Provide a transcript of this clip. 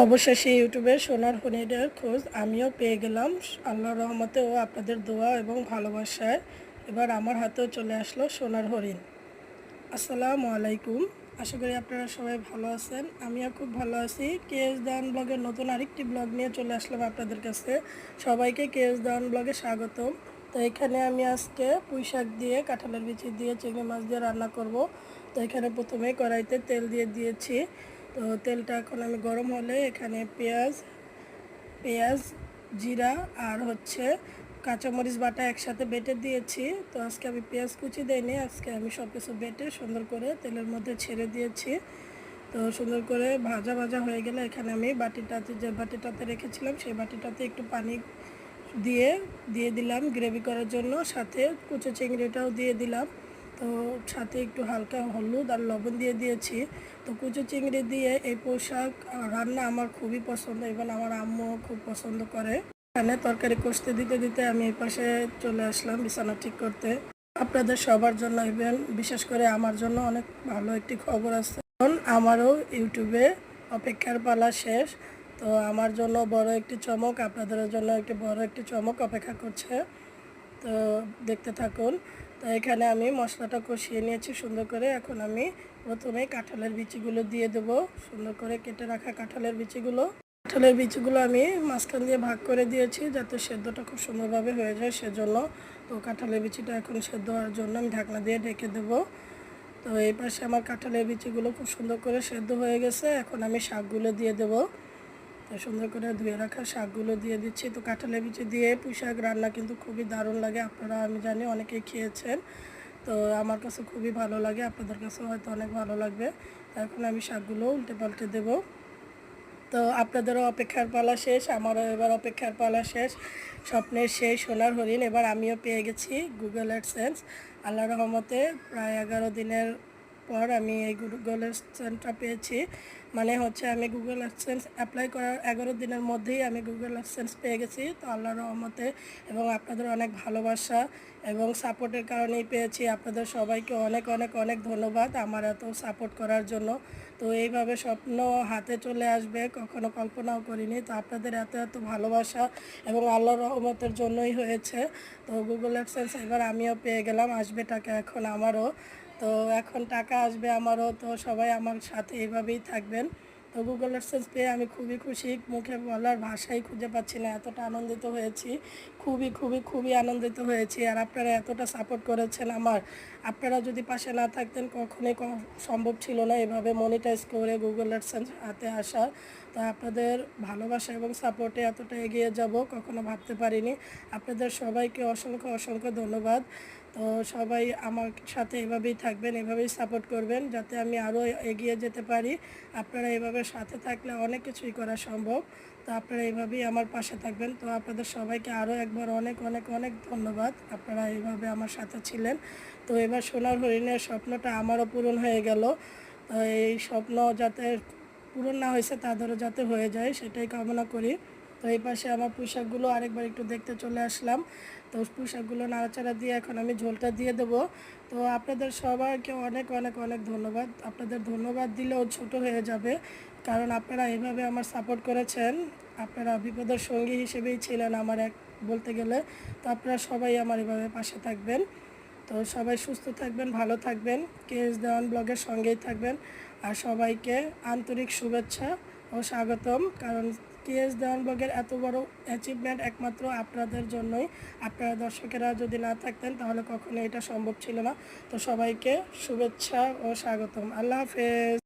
অবশেষে ইউটিউবে সোনার হরিণের খোঁজ আমিও পেয়ে গেলাম। আল্লাহর রহমতে ও আপনাদের দোয়া এবং ভালোবাসায় এবার আমার হাতেও চলে আসলো সোনার হরিণ। আসসালামু আলাইকুম। আশা করি আপনারা সবাই ভালো আছেন। আমিও খুব ভালো আছি। কেএস দাওয়ান ব্লগের নতুন আরেকটি ব্লগ নিয়ে চলে আসলাম আপনাদের কাছে। সবাইকে কেএস দাওয়ান ব্লগে স্বাগতম। তো এখানে আমি আজকে পুঁই শাক দিয়ে, কাঁঠালের বিচি দিয়ে, চিংড়ি মাছ দিয়ে রান্না করব। তো এখানে প্রথমে কড়াইতে তেল দিয়ে দিয়েছি। তো তেলটা এখন আমি গরম হলে এখানে পেঁয়াজ, জিরা আর কাঁচামরিচ বাটা একসাথে বেটে দিয়েছি। তো আজকে আমি পেঁয়াজ কুচি দেইনি, আজকে আমি সব কিছু বেটে সুন্দর করে তেলের মধ্যে ছেড়ে দিয়েছি। তো সুন্দর করে ভাজা ভাজা হয়ে গেলে এখানে আমি যে বাটিটাতে রেখেছিলাম সেই বাটিটাতে একটু পানি দিয়ে দিলাম গ্রেভি করার জন্য, সাথে কুচো চিংড়িটাও দিয়ে দিলাম। তো সাথে একটু হালকা হলুদ আর লবণ দিয়ে দিয়েছি। তো কুচো চিংড়ি দিয়ে এই পোশাক রান্না আমার খুবই পছন্দ এবং আমার আম্মুও খুব পছন্দ করে। এখানে তরকারি কষতে দিতে দিতে আমি এই পাশে চলে আসলাম বিছানা ঠিক করতে। আপনাদের সবার জন্য ইভেন বিশেষ করে আমার জন্য অনেক ভালো একটি খবর আছে। এখন আমারও ইউটিউবে অপেক্ষার পালা শেষ। তো আমার জন্য বড় একটি চমক, আপনাদের জন্য বড় একটি চমক অপেক্ষা করছে। তো দেখতে থাকুন। তো এখানে আমি মশলাটা কষিয়ে নিয়েছি সুন্দর করে। এখন আমি প্রথমে কাঁঠালের বিচিগুলো দিয়ে দেবো, সুন্দর করে কেটে রাখা কাঁঠালের বিচিগুলো আমি মাঝখান দিয়ে ভাগ করে দিয়েছি যাতে সেদ্ধটা খুব সুন্দরভাবে হয়ে যায় সেজন্য। তো কাঁঠালের বিচিটা এখন সেদ্ধ হওয়ার জন্য আমি ঢাকনা দিয়ে ঢেকে দেবো। তো এই পাশে আমার কাঁঠালের বিচিগুলো খুব সুন্দর করে সেদ্ধ হয়ে গেছে। এখন আমি শাকগুলো দিয়ে দেবো। তো সুন্দর করে ধুয়ে রাখা শাকগুলো দিয়ে দিচ্ছি। তো কাঁঠালের বিচি দিয়ে পুঁই শাক রান্না কিন্তু খুবই দারুণ লাগে। আপনারা, আমি জানি অনেকেই খেয়েছেন। তো আমার কাছে খুবই ভালো লাগে, আপনাদের কাছেও হয়তো অনেক ভালো লাগবে। তো এখন আমি শাকগুলো উল্টে পাল্টে দেবো। তো আপনাদেরও অপেক্ষার পালা শেষ, আমারও এবার অপেক্ষার পালা শেষ। স্বপ্নের সেই সোনার হরিণ এবার আমিও পেয়ে গেছি গুগল অ্যাডসেন্স। আল্লাহর রহমতে প্রায় 11 দিনের পর আমি এই গুগল অ্যাডসেন্সটা পেয়েছি। মানে আমি গুগল অ্যাডসেন্স অ্যাপ্লাই করার 11 দিনের মধ্যেই আমি গুগল অ্যাডসেন্স পেয়ে গেছি। তো আল্লাহর রহমতে এবং আপনাদের অনেক ভালোবাসা এবং সাপোর্টের কারণেই পেয়েছি। আপনাদের সবাইকে অনেক অনেক অনেক ধন্যবাদ আমার এত সাপোর্ট করার জন্য। তো এইভাবে স্বপ্ন হাতে চলে আসবে কখনো কল্পনাও করিনি। তো আপনাদের এত এত ভালোবাসা এবং আল্লাহর রহমতের জন্যই হয়েছে। তো গুগল অ্যাডসেন্স এবার আমিও পেয়ে গেলাম, আসবে টাকা এখন আমারও। তো এখন টাকা আসবে আমারও। তো সবাই আমার সাথে এইভাবেই থাকবেন। তো গুগল অ্যাডসেন্স পেয়ে আমি খুবই খুশি, মুখে বলার ভাষাই খুঁজে পাচ্ছি না, এতটা আনন্দিত হয়েছি। খুবই খুবই খুবই আনন্দিত হয়েছি। আর আপনারা এতটা সাপোর্ট করেছেন আমার, আপনারা যদি পাশে না থাকতেন কখনোই সম্ভব ছিল না এভাবে মনিটাইজ করে গুগল অ্যাডসেন্স হাতে আসা। তো আপনাদের ভালোবাসা এবং সাপোর্টে এতটা এগিয়ে যাব কখনো ভাবতে পারিনি। আপনাদের সবাইকে অসংখ্য অসংখ্য ধন্যবাদ। তো সবাই আমার সাথে এভাবেই থাকবেন, এভাবেই সাপোর্ট করবেন যাতে আমি আরও এগিয়ে যেতে পারি। আপনারা এভাবে সাথে থাকলে অনেক কিছুই করা সম্ভব। তো আপনারা এইভাবেই আমার পাশে থাকবেন। তো আপনাদের সবাইকে আরও একবার অনেক অনেক অনেক ধন্যবাদ, আপনারা এইভাবে আমার সাথে ছিলেন। তো এবার সোনার হরিণের স্বপ্নটা আমারও পূরণ হয়ে গেল। তো এই স্বপ্ন যাতে পূরণ না হয়েছে তাদেরও যাতে হয়ে যায় সেটাই কামনা করি। তো এই পাশে আমার পুঁইশাকগুলো আরেকবার একটু দেখতে চলে আসলাম। তো পুঁইশাকগুলো নাড়াচাড়া দিয়ে এখন আমি ঝোলটা দিয়ে দেবো। তো আপনাদের সবাইকে অনেক অনেক অনেক ধন্যবাদ। আপনাদের ধন্যবাদ দিলেও ছোট হয়ে যাবে, কারণ আপনারা এভাবে আমার সাপোর্ট করেছেন। আপনারা বিপদের সঙ্গী হিসেবেই ছিলেন আমার বলতে গেলে। তো আপনারা সবাই আমার এভাবে পাশে থাকবেন। তো সবাই সুস্থ থাকবেন, ভালো থাকবেন, কেএস দেওয়ান ব্লগের সঙ্গেই থাকবেন। আর সবাইকে আন্তরিক শুভেচ্ছা ও স্বাগতম, কারণ কেএস দেওয়ান ব্লগের এত বড় অ্যাচিভমেন্ট একমাত্র আপনাদের জন্যই। আপনারা দর্শকেরা যদি না থাকতেন তাহলে কখনো এটা সম্ভব ছিল না। তো সবাইকে শুভেচ্ছা ও স্বাগতম। আল্লাহ হাফেজ।